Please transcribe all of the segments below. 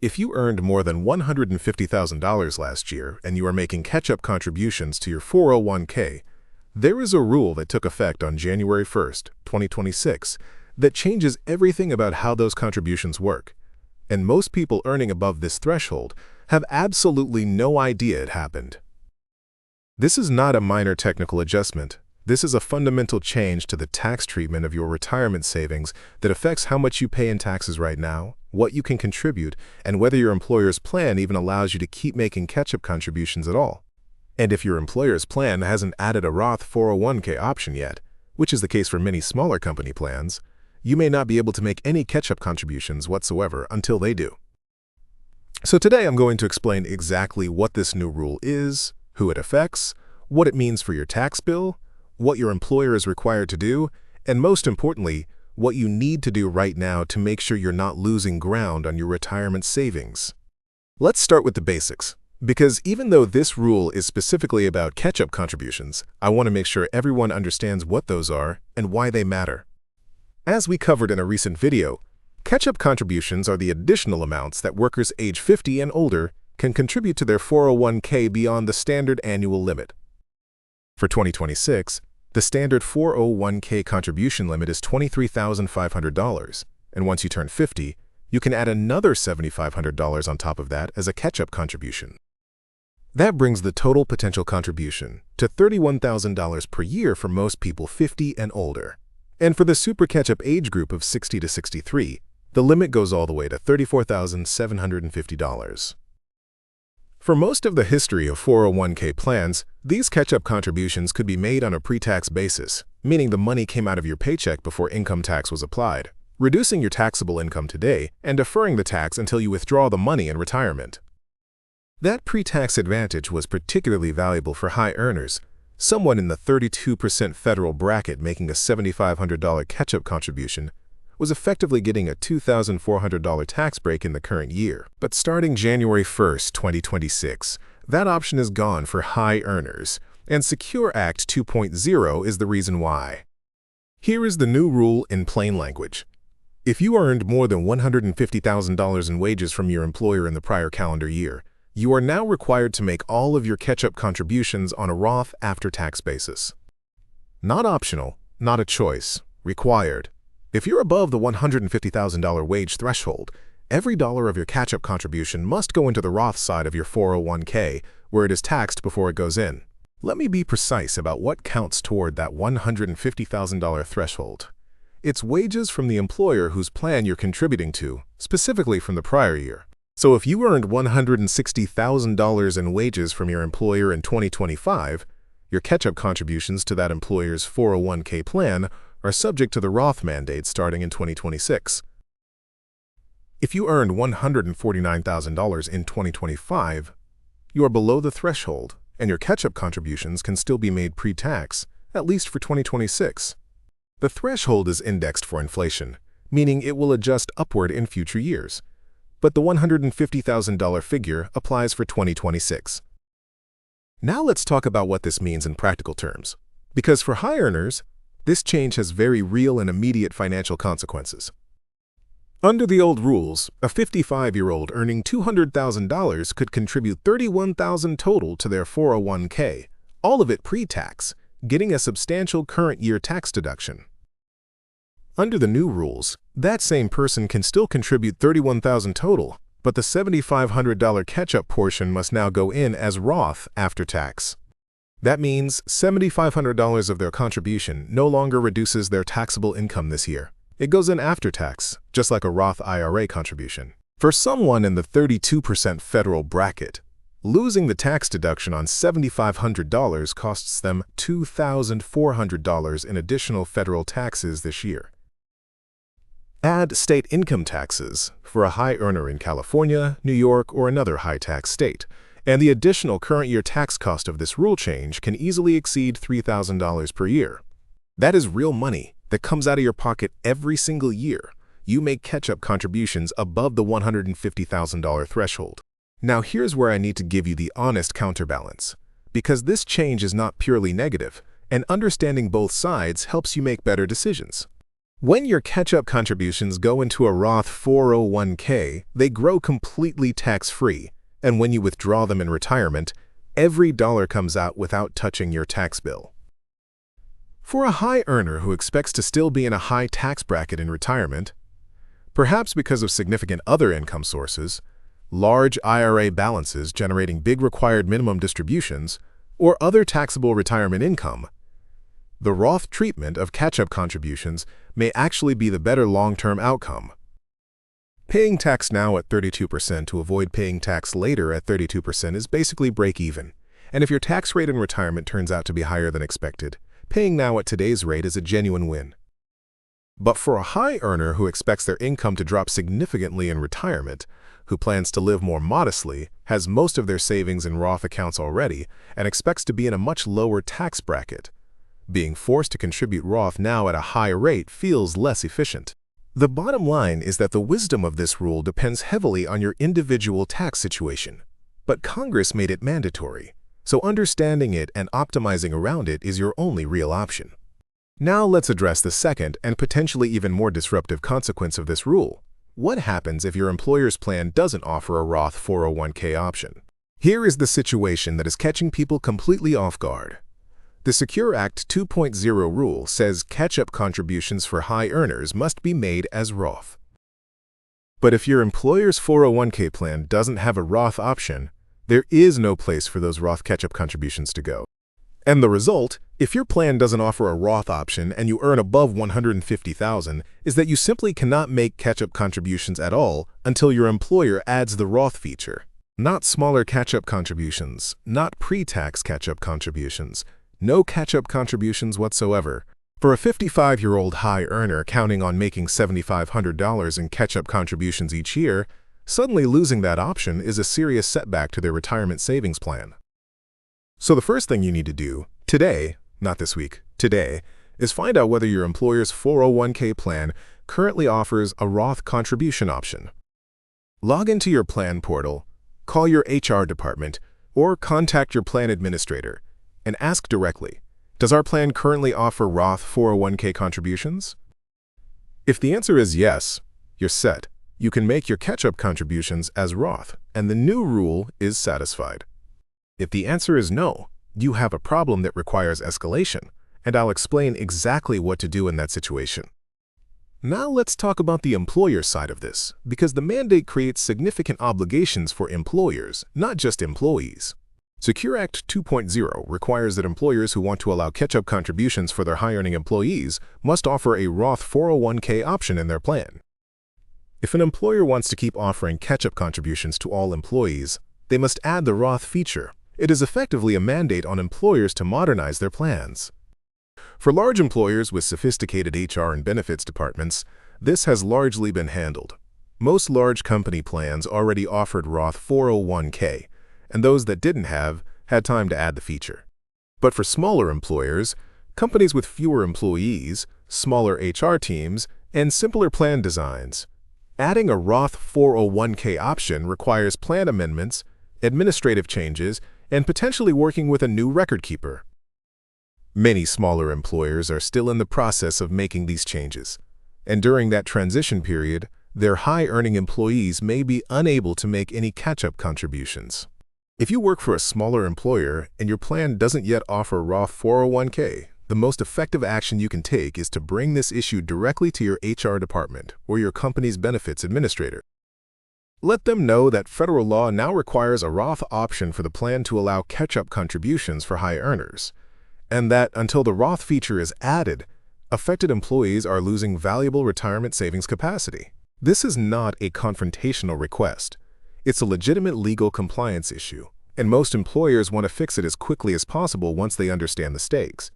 If you earned more than $150,000 last year and you are making catch-up contributions to your 401k, there is a rule that took effect on January 1st, 2026 that changes everything about how those contributions work. And most people earning above this threshold have absolutely no idea it happened. This is not a minor technical adjustment. This is a fundamental change to the tax treatment of your retirement savings that affects how much you pay in taxes right now, what you can contribute, and whether your employer's plan even allows you to keep making catch-up contributions at all. And if your employer's plan hasn't added a Roth 401k option yet, which is the case for many smaller company plans, you may not be able to make any catch-up contributions whatsoever until they do. So today I'm going to explain exactly what this new rule is, who it affects, what it means for your tax bill, what your employer is required to do, and most importantly, what you need to do right now to make sure you're not losing ground on your retirement savings. Let's start with the basics, because even though this rule is specifically about catch-up contributions, I want to make sure everyone understands what those are and why they matter. As we covered in a recent video, catch-up contributions are the additional amounts that workers age 50 and older can contribute to their 401k beyond the standard annual limit. For 2026, the standard 401k contribution limit is $23,500, and once you turn 50, you can add another $7,500 on top of that as a catch-up contribution. That brings the total potential contribution to $31,000 per year for most people 50 and older. And for the super catch-up age group of 60 to 63, the limit goes all the way to $34,750. For most of the history of 401k plans, these catch-up contributions could be made on a pre-tax basis, meaning the money came out of your paycheck before income tax was applied, reducing your taxable income today and deferring the tax until you withdraw the money in retirement. That pre-tax advantage was particularly valuable for high earners. Someone in the 32% federal bracket making a $7,500 catch-up contribution was effectively getting a $2,400 tax break in the current year. But starting January 1st, 2026, that option is gone for high earners, and Secure Act 2.0 is the reason why. Here is the new rule in plain language. If you earned more than $150,000 in wages from your employer in the prior calendar year, you are now required to make all of your catch-up contributions on a Roth after-tax basis. Not optional, not a choice, required. If you're above the $150,000 wage threshold, every dollar of your catch-up contribution must go into the Roth side of your 401k, where it is taxed before it goes in. Let me be precise about what counts toward that $150,000 threshold. It's wages from the employer whose plan you're contributing to, specifically from the prior year. So if you earned $160,000 in wages from your employer in 2025, your catch-up contributions to that employer's 401k plan are subject to the Roth mandate starting in 2026. If you earned $149,000 in 2025, you are below the threshold, and your catch-up contributions can still be made pre-tax, at least for 2026. The threshold is indexed for inflation, meaning it will adjust upward in future years. But the $150,000 figure applies for 2026. Now let's talk about what this means in practical terms, because for high earners, this change has very real and immediate financial consequences. Under the old rules, a 55-year-old earning $200,000 could contribute $31,000 total to their 401k, all of it pre-tax, getting a substantial current year tax deduction. Under the new rules, that same person can still contribute $31,000 total, but the $7,500 catch-up portion must now go in as Roth after tax. That means $7,500 of their contribution no longer reduces their taxable income this year. It goes in after tax, just like a Roth IRA contribution. For someone in the 32% federal bracket, losing the tax deduction on $7,500 costs them $2,400 in additional federal taxes this year. Add state income taxes for a high earner in California, New York, or another high-tax state, and the additional current year tax cost of this rule change can easily exceed $3,000 per year. That is real money that comes out of your pocket every single year. You make catch-up contributions above the $150,000 threshold. Now here's where I need to give you the honest counterbalance, because this change is not purely negative, and understanding both sides helps you make better decisions. When your catch-up contributions go into a Roth 401k, they grow completely tax-free, and when you withdraw them in retirement, every dollar comes out without touching your tax bill. For a high earner who expects to still be in a high tax bracket in retirement, perhaps because of significant other income sources, large IRA balances generating big required minimum distributions, or other taxable retirement income, the Roth treatment of catch-up contributions may actually be the better long-term outcome. Paying tax now at 32% to avoid paying tax later at 32% is basically break-even, and if your tax rate in retirement turns out to be higher than expected, paying now at today's rate is a genuine win. But for a high earner who expects their income to drop significantly in retirement, who plans to live more modestly, has most of their savings in Roth accounts already, and expects to be in a much lower tax bracket, being forced to contribute Roth now at a high rate feels less efficient. The bottom line is that the wisdom of this rule depends heavily on your individual tax situation, but Congress made it mandatory, so understanding it and optimizing around it is your only real option. Now let's address the second and potentially even more disruptive consequence of this rule. What happens if your employer's plan doesn't offer a Roth 401k option? Here is the situation that is catching people completely off guard. The Secure Act 2.0 rule says catch-up contributions for high earners must be made as Roth. But if your employer's 401k plan doesn't have a Roth option, there is no place for those Roth catch-up contributions to go. And the result, if your plan doesn't offer a Roth option and you earn above $150,000, is that you simply cannot make catch-up contributions at all until your employer adds the Roth feature. Not smaller catch-up contributions, not pre-tax catch-up contributions, no catch-up contributions whatsoever. For a 55-year-old high earner counting on making $7,500 in catch-up contributions each year, suddenly losing that option is a serious setback to their retirement savings plan. So the first thing you need to do, today, not this week, today, is find out whether your employer's 401k plan currently offers a Roth contribution option. Log into your plan portal, call your HR department, or contact your plan administrator, and ask directly, does our plan currently offer Roth 401k contributions? If the answer is yes, you're set. You can make your catch-up contributions as Roth, and the new rule is satisfied. If the answer is no, you have a problem that requires escalation, and I'll explain exactly what to do in that situation. Now let's talk about the employer side of this, because the mandate creates significant obligations for employers, not just employees. Secure Act 2.0 requires that employers who want to allow catch-up contributions for their high-earning employees must offer a Roth 401k option in their plan. If an employer wants to keep offering catch-up contributions to all employees, they must add the Roth feature. It is effectively a mandate on employers to modernize their plans. For large employers with sophisticated HR and benefits departments, this has largely been handled. Most large company plans already offered Roth 401k, and those that didn't have had time to add the feature. But for smaller employers, companies with fewer employees, smaller HR teams, and simpler plan designs, adding a Roth 401k option requires plan amendments, administrative changes, and potentially working with a new record keeper. Many smaller employers are still in the process of making these changes, and during that transition period, their high-earning employees may be unable to make any catch-up contributions. If you work for a smaller employer and your plan doesn't yet offer Roth 401k, the most effective action you can take is to bring this issue directly to your HR department or your company's benefits administrator. Let them know that federal law now requires a Roth option for the plan to allow catch-up contributions for high earners, and that until the Roth feature is added, affected employees are losing valuable retirement savings capacity. This is not a confrontational request. It's a legitimate legal compliance issue, and most employers want to fix it as quickly as possible once they understand the stakes.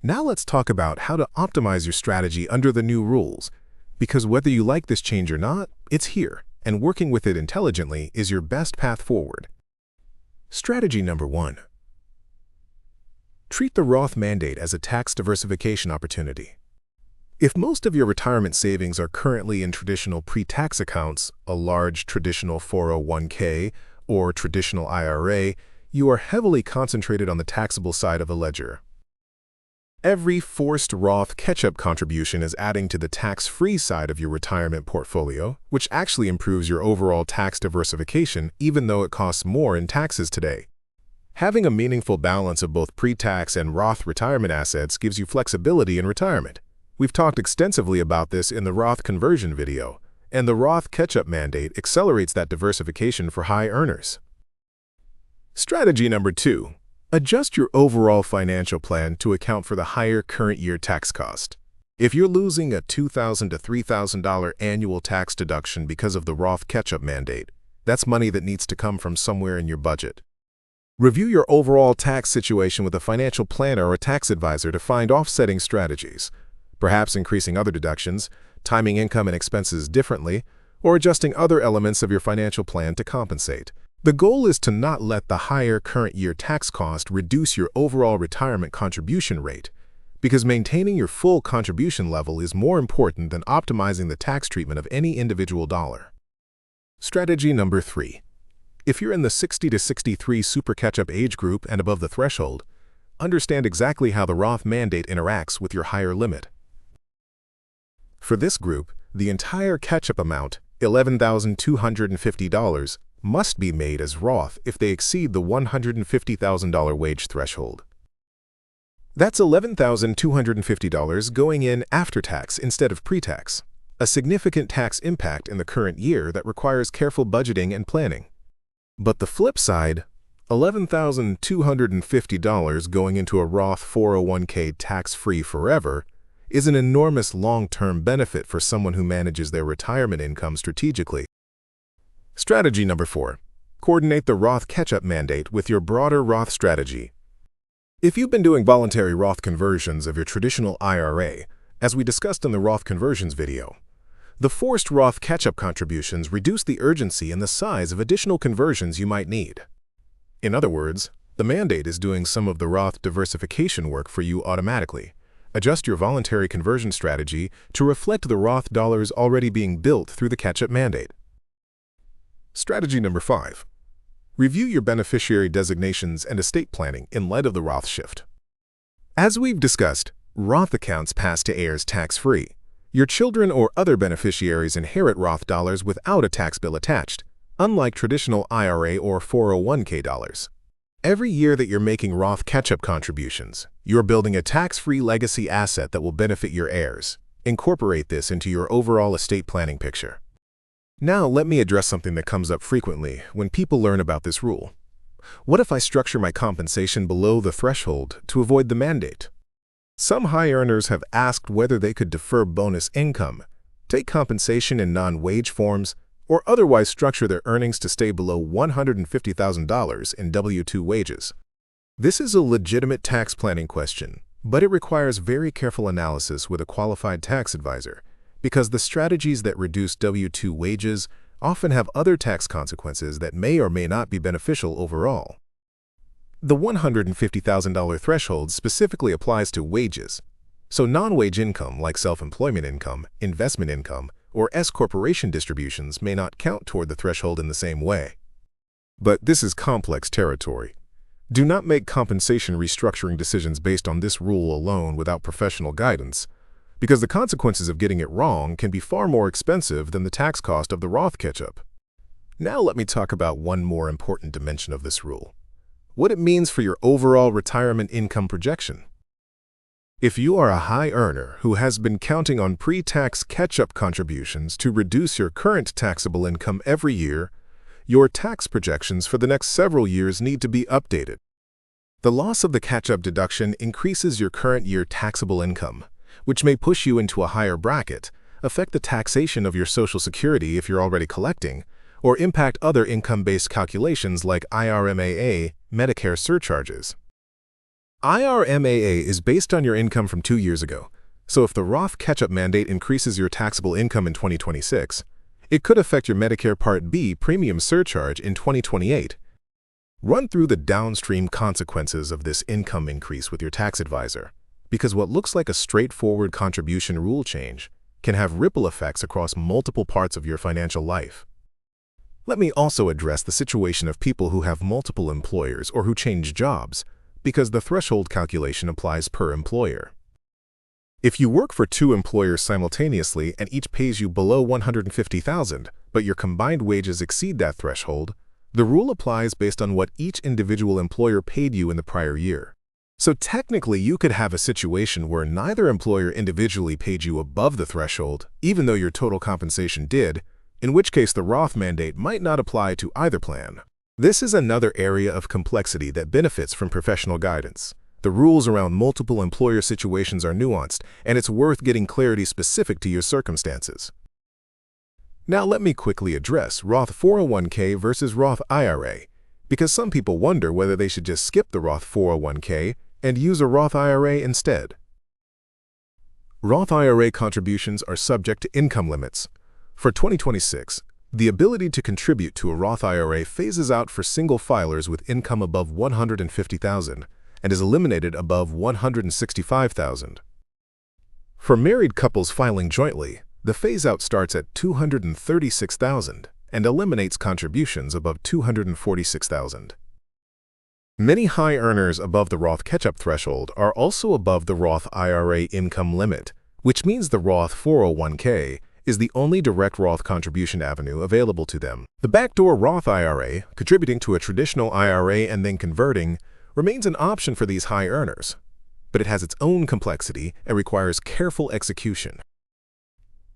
Now let's talk about how to optimize your strategy under the new rules, because whether you like this change or not, it's here, and working with it intelligently is your best path forward. Strategy number 1. Treat the Roth mandate as a tax diversification opportunity. If most of your retirement savings are currently in traditional pre-tax accounts, a large traditional 401k, or traditional IRA, you are heavily concentrated on the taxable side of the ledger. Every forced Roth catch-up contribution is adding to the tax-free side of your retirement portfolio, which actually improves your overall tax diversification even though it costs more in taxes today. Having a meaningful balance of both pre-tax and Roth retirement assets gives you flexibility in retirement. We've talked extensively about this in the Roth conversion video, and the Roth Catch-Up Mandate accelerates that diversification for high earners. Strategy number 2. Adjust your overall financial plan to account for the higher current year tax cost. If you're losing a $2,000 to $3,000 annual tax deduction because of the Roth Catch-Up Mandate, that's money that needs to come from somewhere in your budget. Review your overall tax situation with a financial planner or a tax advisor to find offsetting strategies, perhaps increasing other deductions, timing income and expenses differently, or adjusting other elements of your financial plan to compensate. The goal is to not let the higher current year tax cost reduce your overall retirement contribution rate, because maintaining your full contribution level is more important than optimizing the tax treatment of any individual dollar. Strategy number 3. If you're in the 60 to 63 super catch-up age group and above the threshold, understand exactly how the Roth mandate interacts with your higher limit. For this group, the entire catch-up amount, $11,250, must be made as Roth if they exceed the $150,000 wage threshold. That's $11,250 going in after tax instead of pre-tax, a significant tax impact in the current year that requires careful budgeting and planning. But the flip side, $11,250 going into a Roth 401k tax-free forever is an enormous long-term benefit for someone who manages their retirement income strategically. Strategy number 4. Coordinate the Roth Catch-Up Mandate with your broader Roth strategy. If you've been doing voluntary Roth conversions of your traditional IRA, as we discussed in the Roth conversions video, the forced Roth catch-up contributions reduce the urgency and the size of additional conversions you might need. In other words, the mandate is doing some of the Roth diversification work for you automatically. Adjust your voluntary conversion strategy to reflect the Roth dollars already being built through the catch-up mandate. Strategy number 5. Review your beneficiary designations and estate planning in light of the Roth shift. As we've discussed, Roth accounts pass to heirs tax-free. Your children or other beneficiaries inherit Roth dollars without a tax bill attached, unlike traditional IRA or 401k dollars. Every year that you're making Roth catch-up contributions, you're building a tax-free legacy asset that will benefit your heirs. Incorporate this into your overall estate planning picture. Now let me address something that comes up frequently when people learn about this rule. What if I structure my compensation below the threshold to avoid the mandate? Some high earners have asked whether they could defer bonus income, take compensation in non-wage forms, or otherwise structure their earnings to stay below $150,000 in W-2 wages. This is a legitimate tax planning question, but it requires very careful analysis with a qualified tax advisor, because the strategies that reduce W-2 wages often have other tax consequences that may or may not be beneficial overall. The $150,000 threshold specifically applies to wages, so non-wage income like self-employment income, investment income, or S-corporation distributions may not count toward the threshold in the same way. But this is complex territory. Do not make compensation restructuring decisions based on this rule alone without professional guidance, because the consequences of getting it wrong can be far more expensive than the tax cost of the Roth catch-up. Now let me talk about one more important dimension of this rule: what it means for your overall retirement income projection. If you are a high earner who has been counting on pre-tax catch-up contributions to reduce your current taxable income every year, your tax projections for the next several years need to be updated. The loss of the catch-up deduction increases your current year taxable income, which may push you into a higher bracket, affect the taxation of your Social Security if you're already collecting, or impact other income-based calculations like IRMAA, Medicare surcharges. IRMAA is based on your income from 2 years ago, so if the Roth catch-up mandate increases your taxable income in 2026, it could affect your Medicare Part B premium surcharge in 2028. Run through the downstream consequences of this income increase with your tax advisor, because what looks like a straightforward contribution rule change can have ripple effects across multiple parts of your financial life. Let me also address the situation of people who have multiple employers or who change jobs, because the threshold calculation applies per employer. If you work for two employers simultaneously and each pays you below $150,000, but your combined wages exceed that threshold, the rule applies based on what each individual employer paid you in the prior year. So technically, you could have a situation where neither employer individually paid you above the threshold, even though your total compensation did, in which case the Roth mandate might not apply to either plan. This is another area of complexity that benefits from professional guidance. The rules around multiple employer situations are nuanced, and it's worth getting clarity specific to your circumstances. Now let me quickly address Roth 401k versus Roth IRA, because some people wonder whether they should just skip the Roth 401k and use a Roth IRA instead. Roth IRA contributions are subject to income limits. For 2026, the ability to contribute to a Roth IRA phases out for single filers with income above $150,000 and is eliminated above $165,000. For married couples filing jointly, the phase-out starts at $236,000 and eliminates contributions above $246,000. Many high earners above the Roth catch-up threshold are also above the Roth IRA income limit, which means the Roth 401k is the only direct Roth contribution avenue available to them. The backdoor Roth IRA, contributing to a traditional IRA and then converting, remains an option for these high earners, but it has its own complexity and requires careful execution.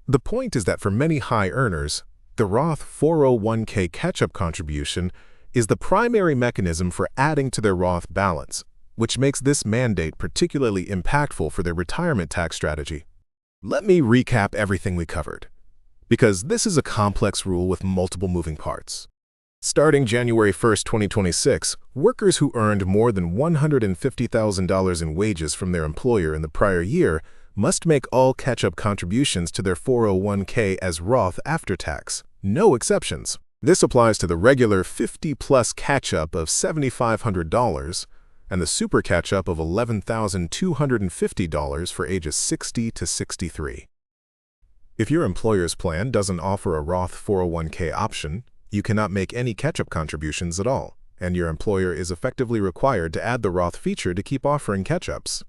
The point is that for many high earners, the Roth 401k catch-up contribution is the primary mechanism for adding to their Roth balance, which makes this mandate particularly impactful for their retirement tax strategy. Let me recap everything we covered, because this is a complex rule with multiple moving parts. Starting January 1, 2026, workers who earned more than $150,000 in wages from their employer in the prior year must make all catch-up contributions to their 401k as Roth after tax, no exceptions. This applies to the regular 50-plus catch-up of $7,500 and the super catch-up of $11,250 for ages 60 to 63. If your employer's plan doesn't offer a Roth 401k option, you cannot make any catch-up contributions at all, and your employer is effectively required to add the Roth feature to keep offering catch-ups.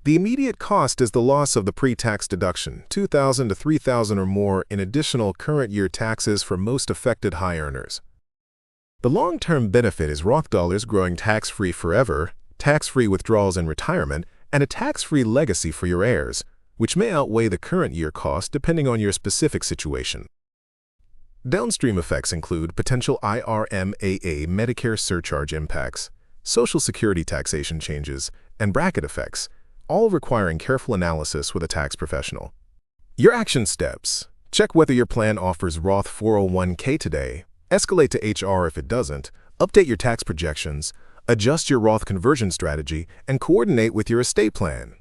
The immediate cost is the loss of the pre-tax deduction, $2,000 to $3,000 or more in additional current year taxes for most affected high earners. The long-term benefit is Roth dollars growing tax-free forever, tax-free withdrawals in retirement, and a tax-free legacy for your heirs, which may outweigh the current year cost depending on your specific situation. Downstream effects include potential IRMAA Medicare surcharge impacts, Social Security taxation changes, and bracket effects, all requiring careful analysis with a tax professional. Your action steps: check whether your plan offers Roth 401k today, escalate to HR if it doesn't, update your tax projections, adjust your Roth conversion strategy, and coordinate with your estate plan.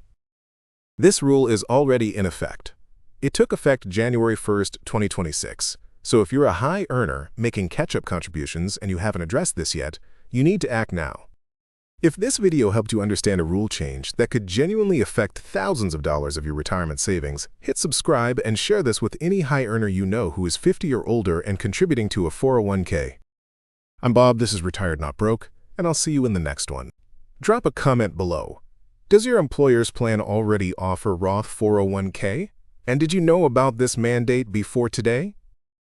This rule is already in effect. It took effect January 1, 2026, so if you're a high earner making catch-up contributions and you haven't addressed this yet, you need to act now. If this video helped you understand a rule change that could genuinely affect thousands of dollars of your retirement savings, hit subscribe and share this with any high earner you know who is 50 or older and contributing to a 401k. I'm Bob, this is Retired Not Broke, and I'll see you in the next one. Drop a comment below. Does your employer's plan already offer Roth 401k? And did you know about this mandate before today?